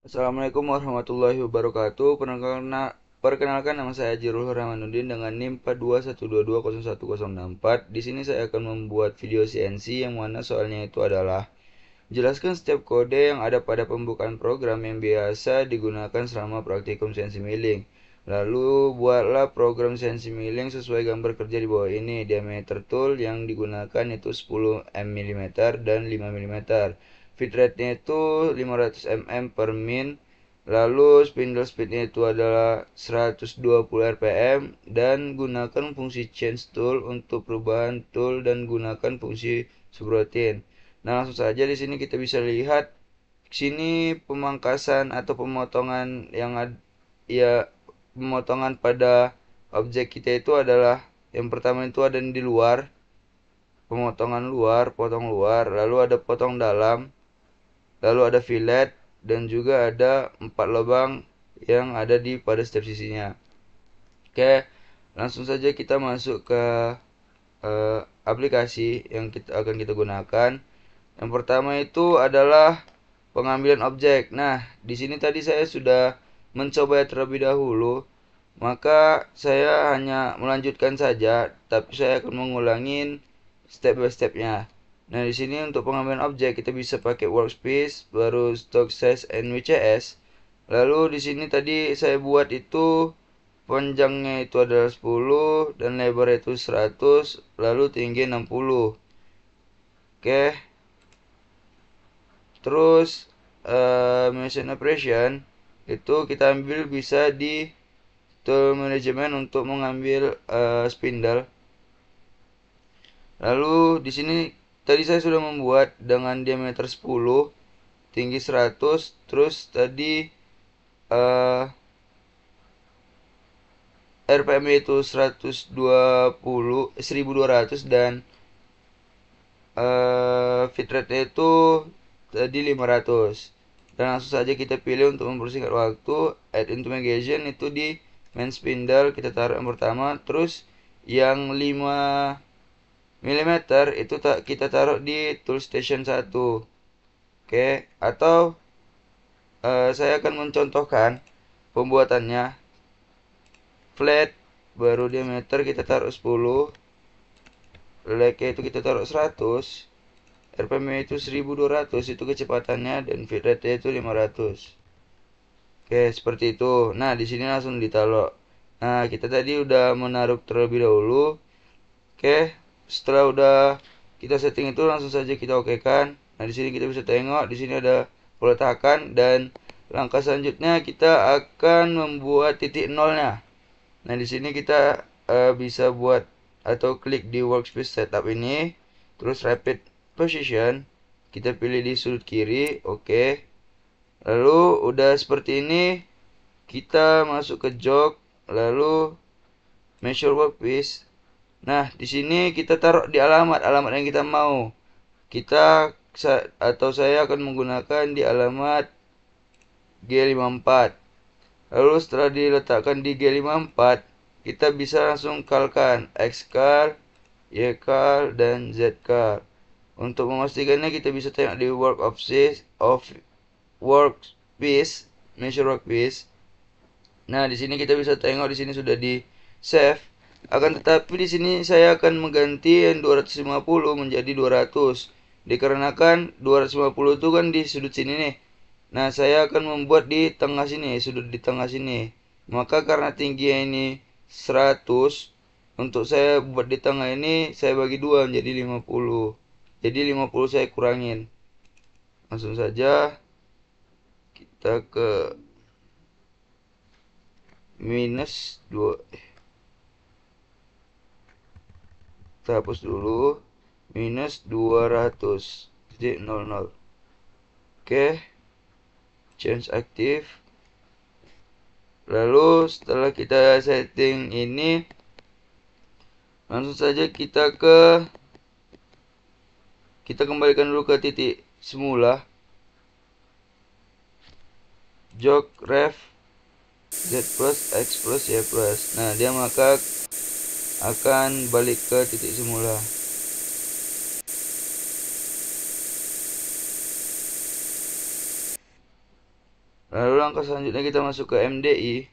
Assalamualaikum warahmatullahi wabarakatuh. Perkenalkan nama saya Jirul Rahmanuddin dengan NIM 4212201064. Di sini saya akan membuat video CNC yang mana soalnya itu adalah jelaskan setiap kode yang ada pada pembukaan program yang biasa digunakan selama praktikum CNC milling. Lalu buatlah program CNC milling sesuai gambar kerja di bawah ini. Diameter tool yang digunakan itu 10 mm dan 5 mm. Feed rate-nya itu 500 mm per min. Lalu spindle speed-nya itu adalah 120 rpm dan gunakan fungsi change tool untuk perubahan tool dan gunakan fungsi subroutine. Nah, langsung saja di sini kita bisa lihat sini pemangkasan atau pemotongan ya pemotongan pada objek kita itu adalah yang pertama itu ada di luar, pemotongan luar, potong luar, lalu ada potong dalam, lalu ada fillet dan juga ada 4 lubang yang ada di pada setiap sisinya. Oke, langsung saja kita masuk ke aplikasi yang kita gunakan. Yang pertama itu adalah pengambilan objek. Nah, di sini tadi saya sudah mencoba terlebih dahulu, maka saya hanya melanjutkan saja, tapi saya akan mengulangin step by stepnya. Nah, di sini untuk pengambilan objek kita bisa pakai workspace, baru stock size and WCS. Lalu di sini tadi saya buat itu panjangnya itu adalah 10 dan lebar itu 100, lalu tinggi 60. Oke. Terus machine operation itu kita ambil bisa di tool management untuk mengambil spindle. Lalu di sini tadi saya sudah membuat dengan diameter 10, tinggi 100, terus tadi RPM itu 1200 dan feed rate itu tadi 500. Dan langsung saja kita pilih untuk mempersingkat waktu, add into magazine itu di main spindle kita taruh yang pertama, terus yang 5 mm itu kita taruh di tool station 1. Oke, atau saya akan mencontohkan pembuatannya. Flat baru diameter kita taruh 10, leke itu kita taruh 100, RPM itu 1200 itu kecepatannya, dan feed rate itu 500. Oke, seperti itu. Nah, di sini langsung ditaruh. Nah, kita tadi udah menaruh terlebih dahulu. Oke, setelah udah kita setting itu langsung saja kita okekan. Nah, di sini kita bisa tengok di sini ada peletakan, dan langkah selanjutnya kita akan membuat titik nolnya. Nah, di sini kita bisa buat atau klik di workspace setup ini, terus rapid position, kita pilih di sudut kiri, oke. Lalu udah seperti ini, kita masuk ke jog, lalu measure workpiece. Nah, di sini kita taruh di alamat yang kita mau. Saya akan menggunakan di alamat G54. Lalu setelah diletakkan di G54, kita bisa langsung kalkan X-cal, Y-cal, dan Z-cal. Untuk memastikannya kita bisa tengok di workpiece, measure workpiece. Nah, di sini kita bisa tengok di sini sudah di save. Akan tetapi di sini saya akan mengganti yang 250 menjadi 200. Dikarenakan 250 itu kan di sudut sini nih. Nah, saya akan membuat di tengah sini, sudut di tengah sini. Maka karena tingginya ini 100, untuk saya buat di tengah ini saya bagi 2 menjadi 50. Jadi 50 saya kurangin. Langsung saja kita ke minus 2. Kita hapus dulu. Minus 200.00. Oke. Change aktif. Lalu setelah kita setting ini, langsung saja kita kembalikan dulu ke titik semula. Jog ref Z plus X plus Y plus. Nah, dia maka akan balik ke titik semula. Lalu langkah selanjutnya kita masuk ke MDI.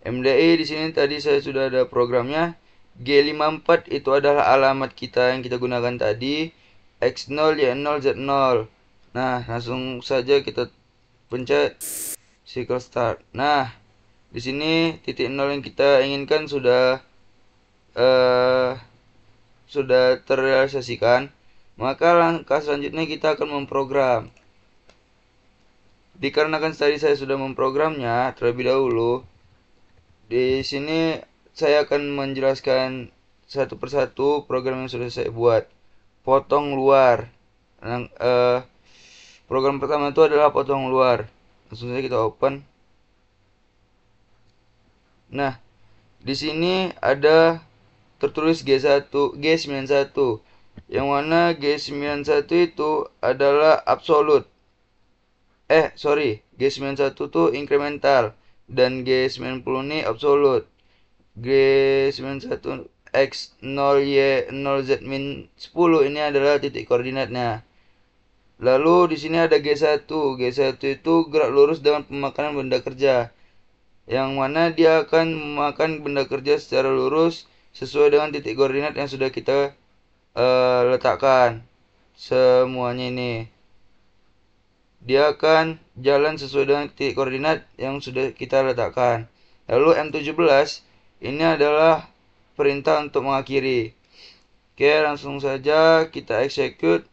MDI di sini tadi saya sudah ada programnya. G54 itu adalah alamat kita yang kita gunakan tadi. X0, Y0, Z0. Nah, langsung saja kita pencet cycle start. Nah, di sini titik 0 yang kita inginkan sudah terrealisasikan. Maka langkah selanjutnya kita akan memprogram. Dikarenakan tadi saya sudah memprogramnya terlebih dahulu, di sini saya akan menjelaskan satu persatu program yang sudah saya buat. Potong luar. Program pertama itu adalah potong luar. Langsung saja kita open. Nah, di sini ada tertulis G91. Yang mana G91 itu adalah absolute. G91 itu incremental dan G90 ini absolute. G91 X0Y0Z-10 ini adalah titik koordinatnya. Lalu di sini ada G1. G1 itu gerak lurus dengan pemakanan benda kerja. Yang mana dia akan memakan benda kerja secara lurus sesuai dengan titik koordinat yang sudah kita letakkan. Semuanya ini. Dia akan jalan sesuai dengan titik koordinat yang sudah kita letakkan. Lalu M17 ini adalah perintah untuk mengakhiri. Oke, langsung saja kita execute.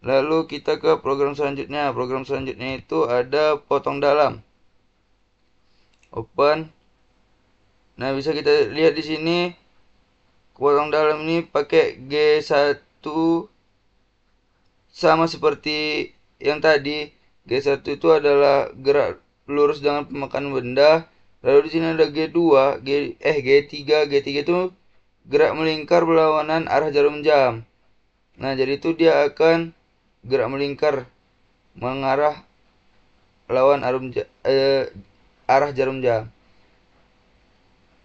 Lalu kita ke program selanjutnya. Program selanjutnya itu ada potong dalam. Open. Nah, bisa kita lihat di sini potong dalam ini pakai G1 sama seperti yang tadi. G1 itu adalah gerak lurus dengan pemakanan benda. Lalu di sini ada G3. G3 itu gerak melingkar berlawanan arah jarum jam. Nah, jadi itu dia akan gerak melingkar mengarah lawan arah jarum jam.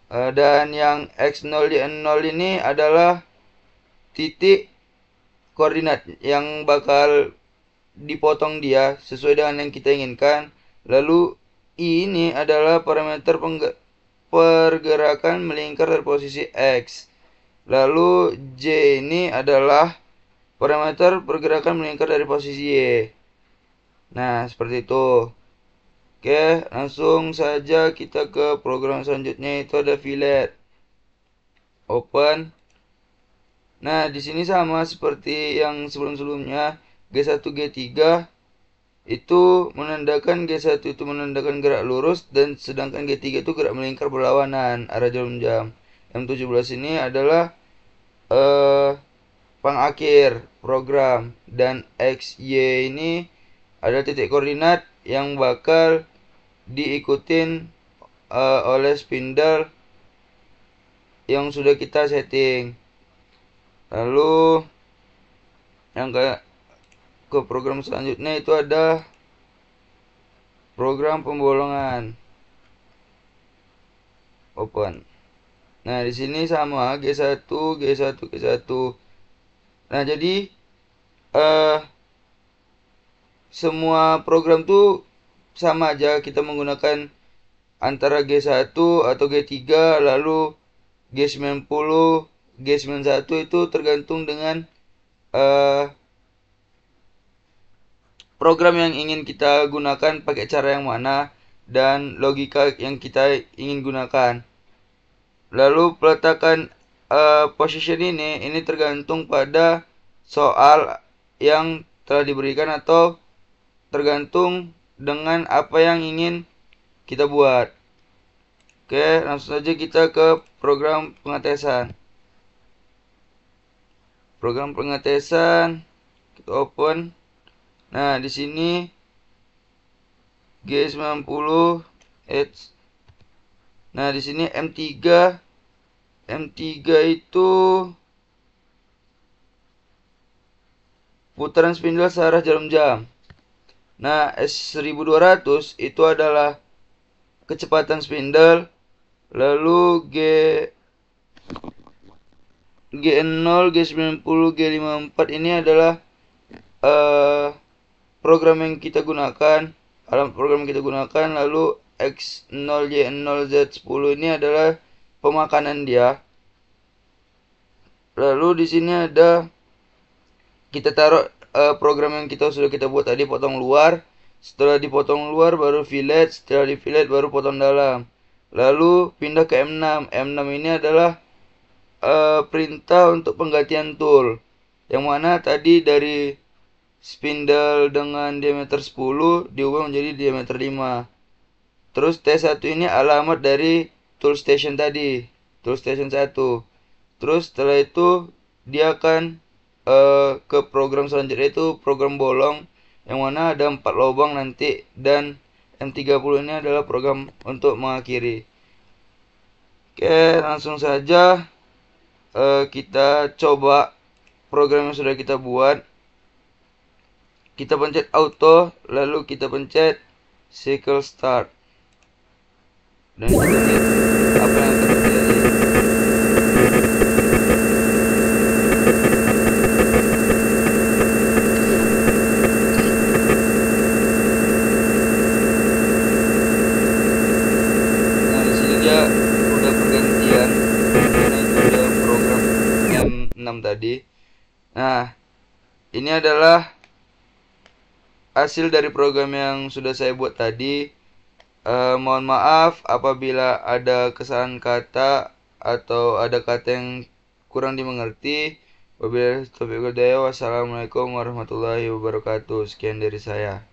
Dan yang X0 Y0 ini adalah titik koordinat yang bakal dipotong dia sesuai dengan yang kita inginkan. Lalu I ini adalah parameter pergerakan melingkar dari posisi X. Lalu J ini adalah parameter pergerakan melingkar dari posisi Y. Nah, seperti itu. Oke, langsung saja kita ke program selanjutnya, itu ada fillet. Open. Nah, di sini sama seperti yang sebelum-sebelumnya. G1, G3 itu menandakan G1 itu menandakan gerak lurus, dan sedangkan G3 itu gerak melingkar berlawanan arah jarum jam. M17 ini adalah pengakhir program, dan XY ini ada titik koordinat yang bakal diikutin oleh spindle yang sudah kita setting. Lalu yang ke program selanjutnya itu ada program pembolongan. Open. Nah, di sini sama G1, G1, G1. Nah, jadi semua program tuh sama aja, kita menggunakan antara G1 atau G3, lalu G90, G91 itu tergantung dengan program yang ingin kita gunakan, pakai cara yang mana, dan logika yang kita ingin gunakan. Lalu peletakan position ini tergantung pada soal yang telah diberikan atau tergantung dengan apa yang ingin kita buat. Oke, langsung saja kita ke program pengetesan. Program pengetesan kita open. Nah, di sini G90 H. Nah, di sini M3 itu putaran spindle searah jarum jam. Nah, S1200 itu adalah kecepatan spindle. Lalu G0, G90, G54 ini adalah program yang kita gunakan, alamat program yang kita gunakan, lalu X0Y0Z10 ini adalah pemakanan dia. Lalu di sini ada kita taruh program yang sudah kita buat tadi, potong luar. Setelah dipotong luar baru fillet, setelah di fillet baru potong dalam. Lalu pindah ke M6. M6 ini adalah perintah untuk penggantian tool, yang mana tadi dari spindle dengan diameter 10 diubah menjadi diameter 5. Terus T1 ini alamat dari tool station tadi, tool station 1. Terus setelah itu dia akan ke program selanjutnya, itu program bolong, yang mana ada 4 lubang nanti, dan M30 ini adalah program untuk mengakhiri. Oke, langsung saja kita coba program yang sudah kita buat. Kita pencet auto, lalu kita pencet cycle start, dan kita lihat apa yang akan terjadi. Nah, di sini dia udah pergantian, karena itu udah program M6 tadi. Nah, ini adalah hasil dari program yang sudah saya buat tadi. Mohon maaf apabila ada kesalahan kata atau ada kata yang kurang dimengerti. Wabillahi taufiq wal hidayah. Wassalamualaikum warahmatullahi wabarakatuh. Sekian dari saya.